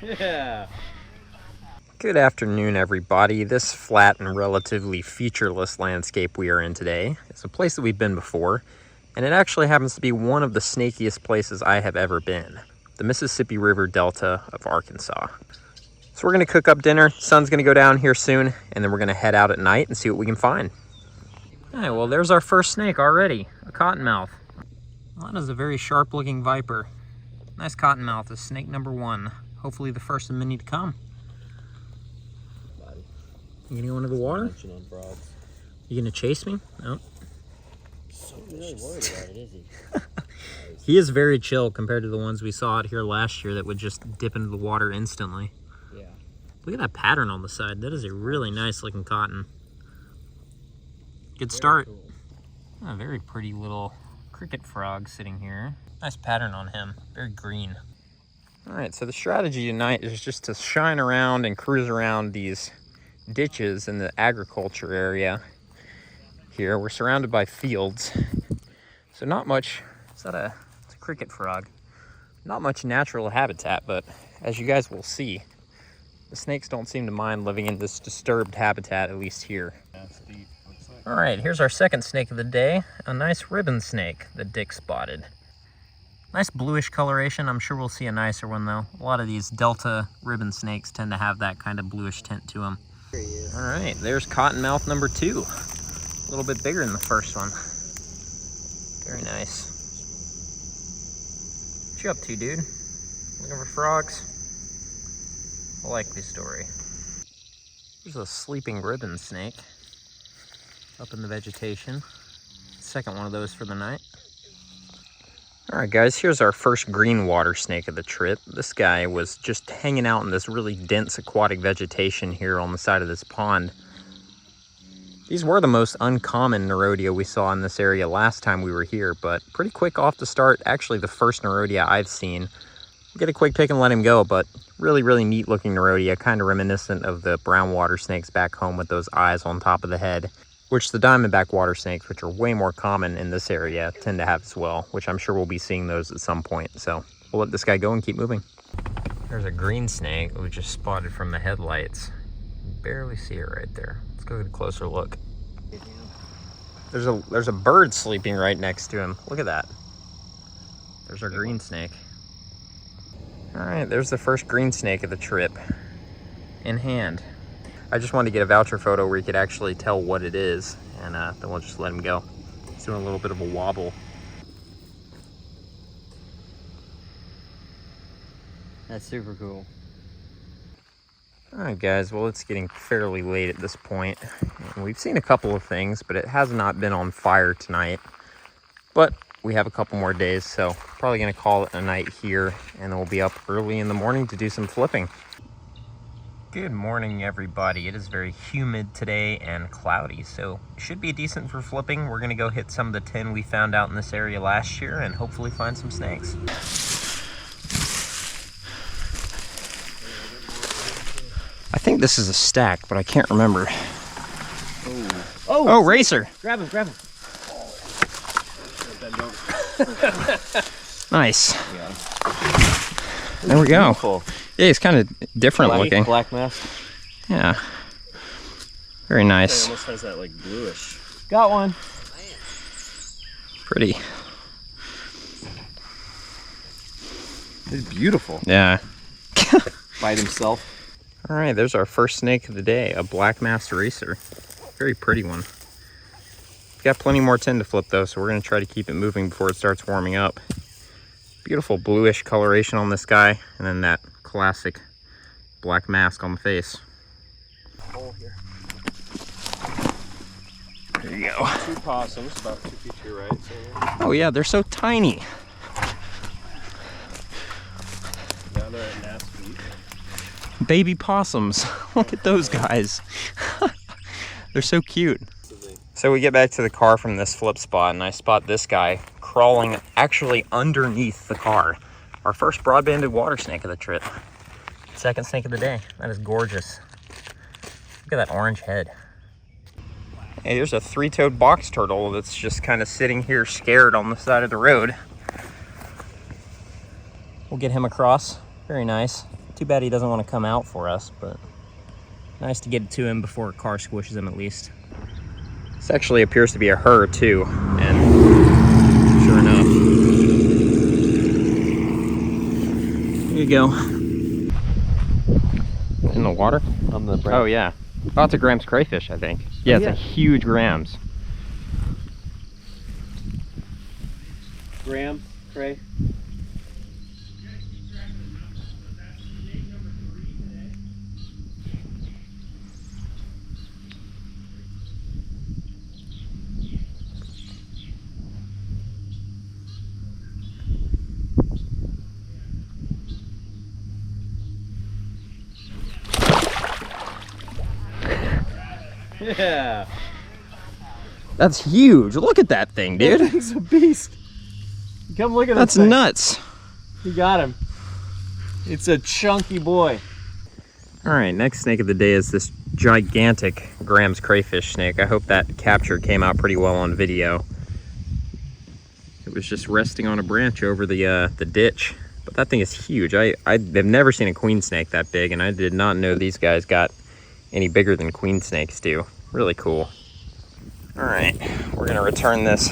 Yeah. Good afternoon, everybody. This flat and relatively featureless landscape we are in today is a place that we've been before, and it actually happens to be one of the snakiest places I have ever been, the Mississippi River Delta of Arkansas. So we're gonna cook up dinner, sun's gonna go down here soon, and then we're gonna head out at night and see what we can find. All right, well, there's our first snake already, a cottonmouth. Well, that is a very sharp looking viper. Nice cottonmouth is snake number 1. Hopefully the first of many to come. You gonna go into the water? You gonna chase me? No. So really worried about it, is he? He is very chill compared to the ones we saw out here last year that would just dip into the water instantly. Yeah. Look at that pattern on the side. That is a really nice looking cotton. Good start. Cool. A very pretty little cricket frog sitting here. Nice pattern on him. Very green. All right, so the strategy tonight is just to shine around and cruise around these ditches in the agriculture area here. We're surrounded by fields, so not much. It's a cricket frog. Not much natural habitat, but as you guys will see, the snakes don't seem to mind living in this disturbed habitat, at least here. All right, here's our second snake of the day, a nice ribbon snake that Dick spotted. Nice bluish coloration. I'm sure we'll see a nicer one though. A lot of these Delta ribbon snakes tend to have that kind of bluish tint to them. There he is. All right, there's cottonmouth number 2. A little bit bigger than the first one. Very nice. What you up to, dude? Looking for frogs? A likely story. There's a sleeping ribbon snake up in the vegetation. Second one of those for the night. All right, guys, here's our first green water snake of the trip. This guy was just hanging out in this really dense aquatic vegetation here on the side of this pond. These were the most uncommon Nerodia we saw in this area last time we were here, but pretty quick off the start. Actually, the first Nerodia I've seen. Get a quick pick and let him go, but really, really neat looking Nerodia, kind of reminiscent of the brown water snakes back home with those eyes on top of the head, which the diamondback water snakes, which are way more common in this area, tend to have as well, which I'm sure we'll be seeing those at some point. So we'll let this guy go and keep moving. There's a green snake we just spotted from the headlights. You can barely see it right there. Let's go get a closer look. There's a bird sleeping right next to him. Look at that. There's our green snake. All right, there's the first green snake of the trip in hand. I just wanted to get a voucher photo where you could actually tell what it is, and then we'll just let him go. He's doing a little bit of a wobble. That's super cool. All right, guys, well, it's getting fairly late at this point. And we've seen a couple of things, but it has not been on fire tonight. But we have a couple more days, so probably gonna call it a night here, and then we'll be up early in the morning to do some flipping. Good morning, everybody. It is very humid today and cloudy, so it should be decent for flipping. We're gonna go hit some of the tin we found out in this area last year and hopefully find some snakes. I think this is a stack, but I can't remember. Oh, racer. Grab him, grab him. Nice. Yeah. There we go. Beautiful. Yeah, he's kind of different looking. Black mask. Yeah. Very nice. It almost has that like bluish. Got one. Pretty. It's beautiful. Yeah. Bite himself. All right, there's our first snake of the day, a black masked racer. Very pretty one. We've got plenty more tin to flip though, so we're gonna try to keep it moving before it starts warming up. Beautiful bluish coloration on this guy, and then that classic black mask on the face. Hole here. There you go. 2 possums, about 2 feet to your right. So Oh yeah, they're so tiny. down there at Nat's feet. Baby possums. Look at those guys. They're so cute. So we get back to the car from this flip spot, and I spot this guy crawling actually underneath the car. Our first broad-banded water snake of the trip. Second snake of the day. That is gorgeous. Look at that orange head. Hey, here's a 3-toed box turtle that's just kind of sitting here scared on the side of the road. We'll get him across. Very nice. Too bad he doesn't want to come out for us, but nice to get it to him before a car squishes him at least. This actually appears to be a her too, and sure enough. Here you go. In the water? On the branch. Oh yeah. Oh, it's a Graham's crayfish, I think. Yeah, it's a huge Graham's. Graham, Cray. Yeah. That's huge. Look at that thing, dude. That thing's a beast. Come look at That's this thing. nuts. You got him. It's a chunky boy. All right, next snake of the day is this gigantic Graham's crayfish snake. I hope that capture came out pretty well on video. It was just resting on a branch over the ditch. But that thing is huge. I've never seen a queen snake that big, and I did not know these guys got any bigger than queen snakes do. Really cool. All right, we're gonna return this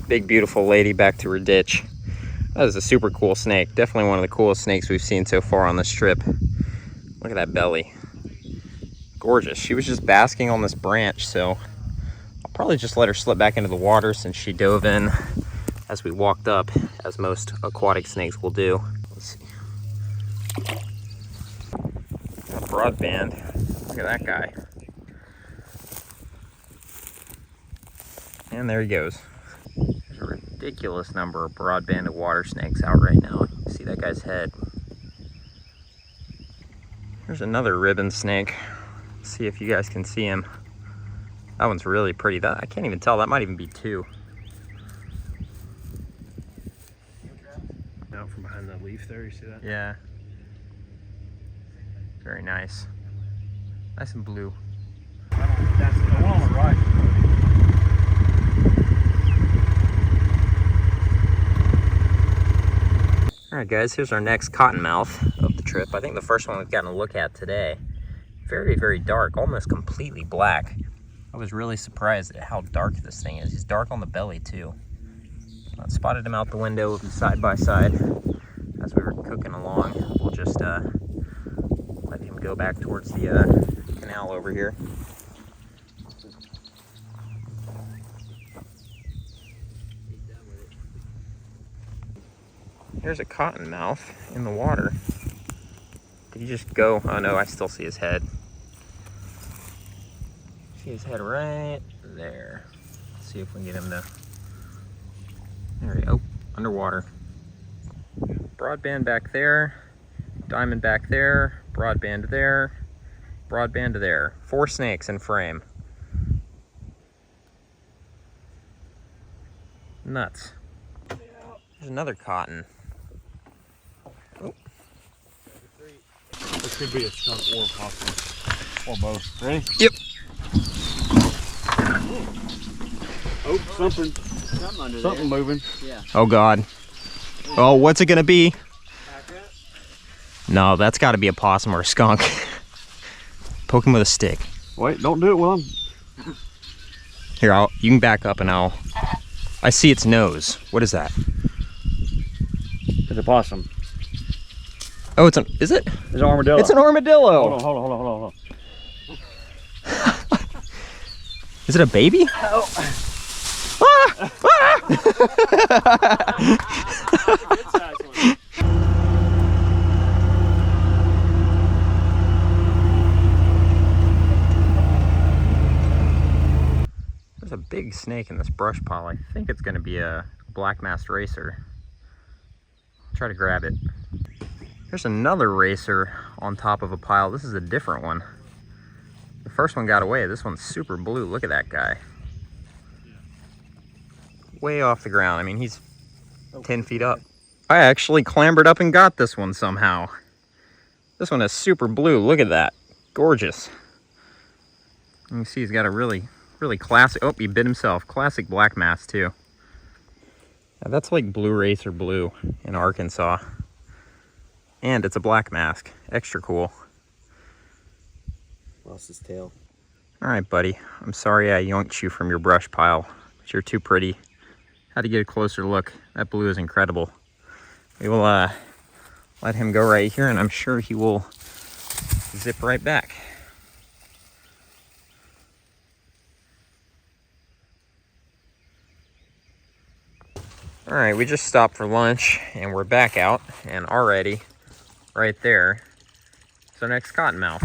big, beautiful lady back to her ditch. That is a super cool snake. Definitely one of the coolest snakes we've seen so far on this trip. Look at that belly. Gorgeous. She was just basking on this branch, so I'll probably just let her slip back into the water since she dove in as we walked up, as most aquatic snakes will do. Let's see. A broadband. Look at that guy. And there he goes. There's a ridiculous number of broad-banded water snakes out right now. You can see that guy's head. There's another ribbon snake. Let's see if you guys can see him. That one's really pretty. I can't even tell. That might even be two. Out from behind that leaf there, you see that? Yeah. Very nice. Nice and blue. That's the one on the right. Alright guys, here's our next cottonmouth of the trip. I think the first one we've gotten a look at today. Very, very dark, almost completely black. I was really surprised at how dark this thing is. He's dark on the belly too. I spotted him out the window side by side as we were cooking along. We'll just let him go back towards the canal over here. Here's a cottonmouth in the water. Did he just go? Oh no, I still see his head. See his head right there. Let's see if we can get him to... There we go. Oh, underwater. Broadband back there. Diamond back there. Broadband there. Broadband there. 4 snakes in frame. Nuts. There's another cotton. Oh. This could be a skunk or a possum. Or both. Ready? Yep. Oh, something. Something moving. Yeah. Oh God. Oh, what's it gonna be? No, that's gotta be a possum or a skunk. Poke him with a stick. Wait, don't do it while I'm... Here, you can back up and I see its nose. What is that? It's a possum. Oh, is it? It's an armadillo. It's an armadillo. Hold on. Is it a baby? Oh. Ah! Ah! Good size one. There's a big snake in this brush pile. I think it's going to be a black-masked racer. Try to grab it. There's another racer on top of a pile. This is a different one. The first one got away. This one's super blue. Look at that guy. Way off the ground. I mean, he's 10 feet up. I actually clambered up and got this one somehow. This one is super blue. Look at that. Gorgeous. You can see he's got a really classic... Oh, he bit himself. Classic black mass, too. Now, that's like blue racer blue in Arkansas. And it's a black mask. Extra cool. Lost his tail. All right, buddy. I'm sorry I yoinked you from your brush pile, but you're too pretty. Had to get a closer look. That blue is incredible. We will let him go right here, and I'm sure he will zip right back. All right, we just stopped for lunch, and we're back out, and already, right there, is our next cottonmouth.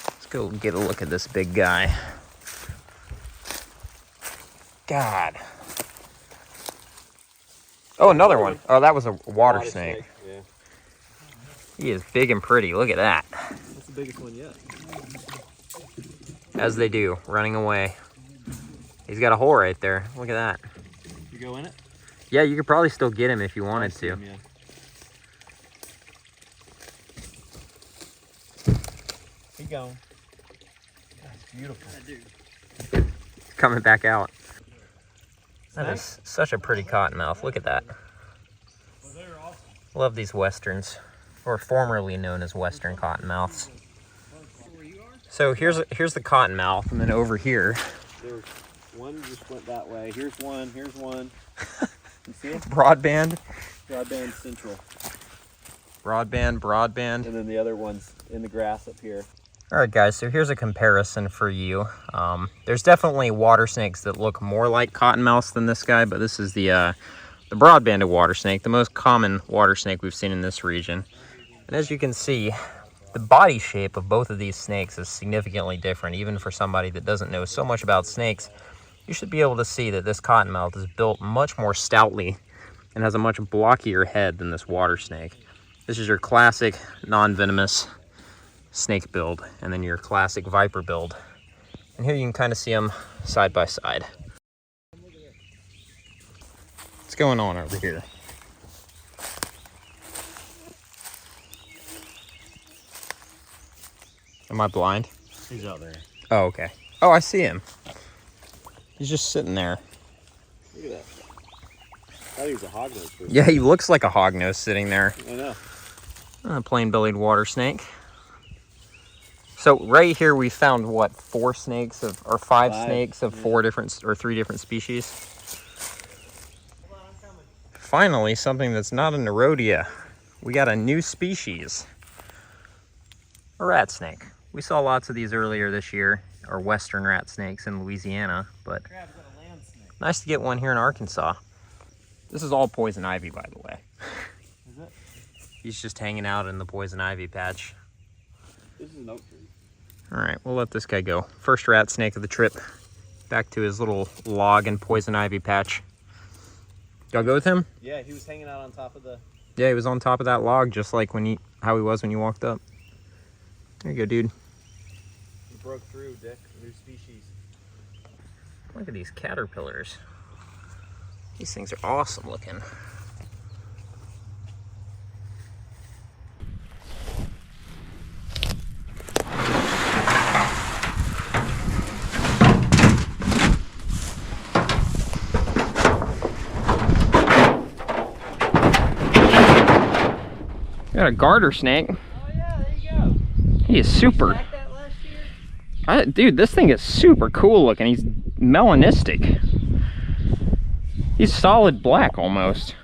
Let's go get a look at this big guy. God. Oh, another one. Oh, that was a water snake. Yeah. He is big and pretty. Look at that. That's the biggest one yet. As they do, running away. He's got a hole right there. Look at that. You go in it? Yeah, you could probably still get him if you wanted to. Yeah. Keep going. That's beautiful. Coming back out. That is such a pretty cottonmouth. Look at that. Love these westerns, or formerly known as western cottonmouths. So here's the cottonmouth, and then over here. There's one just went that way. Here's one. Here's one. You see it? Broadband. Broadband central. Broadband. And then the other one's in the grass up here. All right, guys, so here's a comparison for you. There's definitely water snakes that look more like cottonmouths than this guy, but this is the broad-banded water snake, the most common water snake we've seen in this region. And as you can see, the body shape of both of these snakes is significantly different. Even for somebody that doesn't know so much about snakes, you should be able to see that this cottonmouth is built much more stoutly and has a much blockier head than this water snake. This is your classic non-venomous snake build, and then your classic viper build. And here you can kind of see them side by side. What's going on over here? Am I blind? He's out there. Oh, okay. Oh, I see him. He's just sitting there. Look at that. I thought he was a hognose. Yeah, he looks like a hognose sitting there. I know. A plain-bellied water snake. So right here we found what, five snakes of three different species. Finally, something that's not a Nerodia. We got a new species. A rat snake. We saw lots of these earlier this year, or western rat snakes in Louisiana, but nice to get one here in Arkansas. This is all poison ivy, by the way. Is it? He's just hanging out in the poison ivy patch. This is an oak tree. All right, we'll let this guy go. First rat snake of the trip. Back to his little log and poison ivy patch. Y'all go with him? Yeah, he was hanging out on top of the... Yeah, he was on top of that log, just like how he was when you walked up. There you go, dude. He broke through, Dick. New species. Look at these caterpillars. These things are awesome looking. Got a garter snake. Oh yeah, there you go. He is super. Like that last year? Dude, this thing is super cool looking. He's melanistic. He's solid black almost.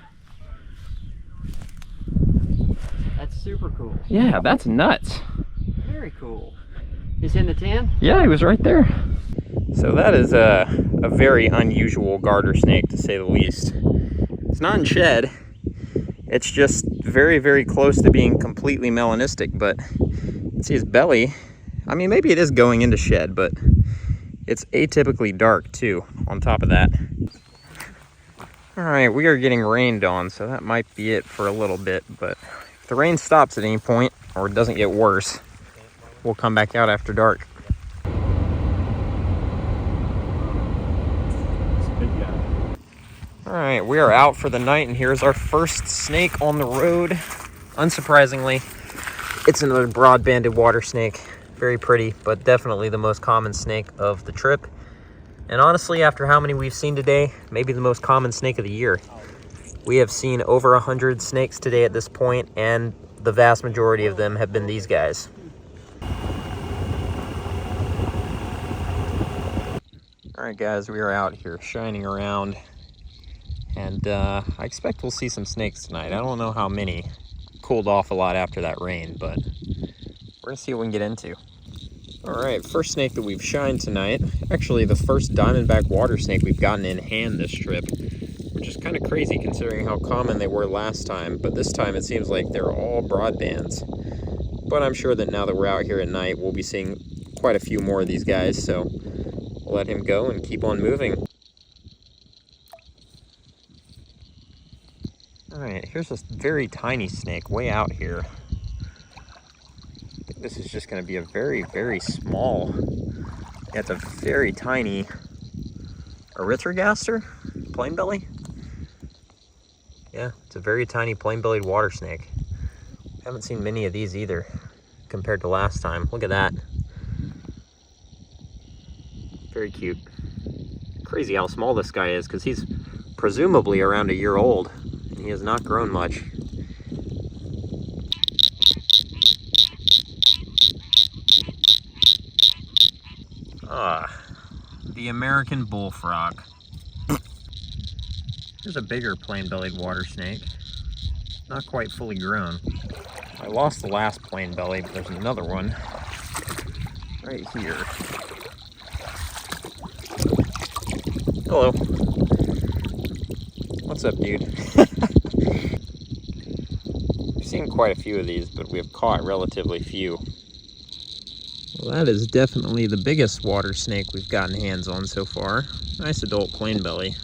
That's super cool. Yeah, that's nuts. Very cool. He's in the 10? Yeah, he was right there. So that is a very unusual garter snake, to say the least. It's not in shed. It's just very, very close to being completely melanistic, but you can see his belly. I mean, maybe it is going into shed, but it's atypically dark too, on top of that. All right, we are getting rained on, so that might be it for a little bit, but if the rain stops at any point, or it doesn't get worse, we'll come back out after dark. All right, we are out for the night, and here's our first snake on the road. Unsurprisingly, it's another broad-banded water snake. Very pretty, but definitely the most common snake of the trip. And honestly, after how many we've seen today, maybe the most common snake of the year. We have seen over 100 snakes today at this point, and the vast majority of them have been these guys. All right, guys, we are out here shining around, and I expect we'll see some snakes tonight. I don't know how many. Cooled off a lot after that rain, but we're gonna see what we can get into. All right, first snake that we've shined tonight, actually the first diamondback water snake we've gotten in hand this trip, which is kind of crazy considering how common they were last time, but this time it seems like they're all broadbands. But I'm sure that now that we're out here at night, we'll be seeing quite a few more of these guys, so we'll let him go and keep on moving. All right, here's this very tiny snake way out here. I think this is just gonna be a very, very small, yeah, it's a very tiny erythrogaster, plain belly. Yeah, it's a very tiny plain-bellied water snake. Haven't seen many of these either compared to last time. Look at that. Very cute. Crazy how small this guy is because he's presumably around a year old. He has not grown much. The American bullfrog. Here's a bigger plain-bellied water snake. Not quite fully grown. I lost the last plain belly, but there's another one right here. Hello. What's up, dude? We've seen quite a few of these, but we have caught relatively few. Well, that is definitely the biggest water snake we've gotten hands on so far. Nice adult plain belly.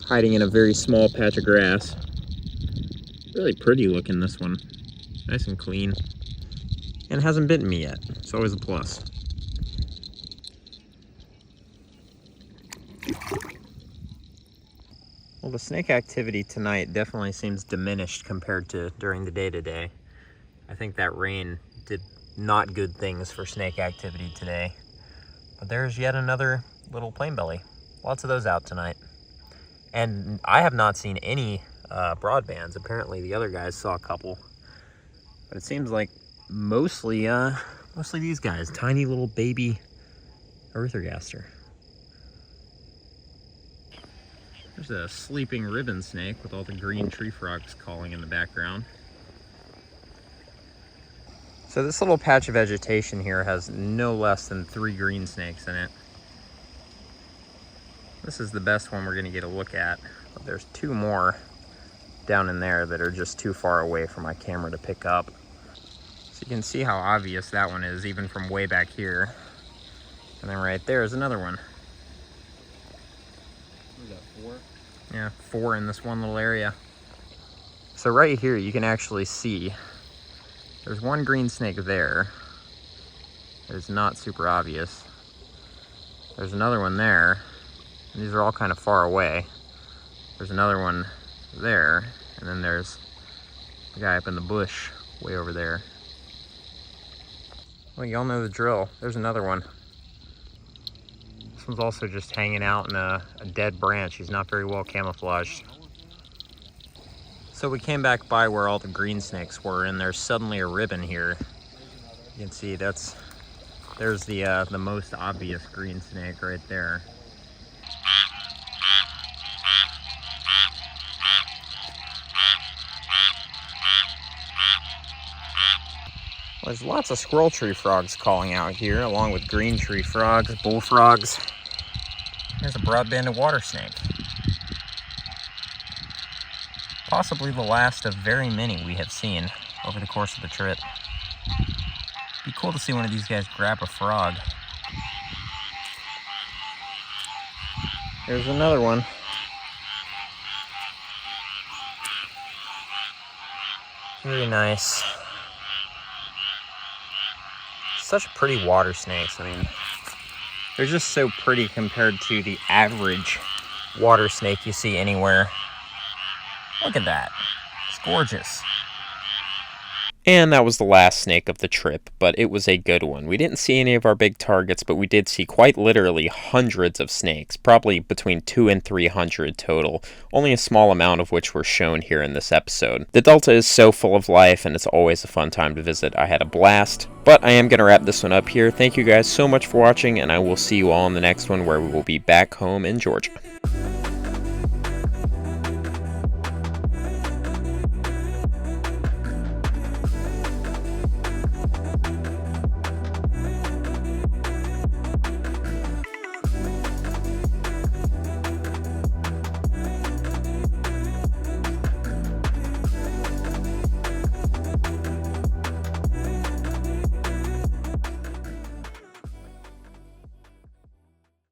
Hiding in a very small patch of grass. Really pretty looking, this one. Nice and clean. And hasn't bitten me yet. It's always a plus. Well, the snake activity tonight definitely seems diminished compared to during the day today. I think that rain did not good things for snake activity today. But there's yet another little plain belly. Lots of those out tonight. And I have not seen any broadbands. Apparently the other guys saw a couple. But it seems like mostly these guys. Tiny little baby erythrogaster. There's a sleeping ribbon snake with all the green tree frogs calling in the background. So this little patch of vegetation here has no less than 3 green snakes in it. This is the best one we're gonna get a look at, but there's 2 more down in there that are just too far away for my camera to pick up. So you can see how obvious that one is even from way back here. And then right there is another one. What is that, 4? Yeah, 4 in this one little area. So right here you can actually see there's one green snake there. It's not super obvious. There's another one there. And these are all kind of far away. There's another one there. And then there's the guy up in the bush way over there. Well, y'all know the drill. There's another one. This one's also just hanging out in a dead branch. He's not very well camouflaged. So we came back by where all the green snakes were, and there's suddenly a ribbon here. You can see there's the most obvious green snake right there. Well, there's lots of squirrel tree frogs calling out here, along with green tree frogs, bullfrogs. There's a broad-banded water snake. Possibly the last of very many we have seen over the course of the trip. Be cool to see one of these guys grab a frog. There's another one. Very nice. Such pretty water snakes. I mean, they're just so pretty compared to the average water snake you see anywhere. Look at that. It's gorgeous. And that was the last snake of the trip, but it was a good one. We didn't see any of our big targets, but we did see quite literally hundreds of snakes, probably between 200 and 300 total, only a small amount of which were shown here in this episode. The Delta is so full of life, and it's always a fun time to visit. I had a blast, but I am going to wrap this one up here. Thank you guys so much for watching, and I will see you all in the next one where we will be back home in Georgia.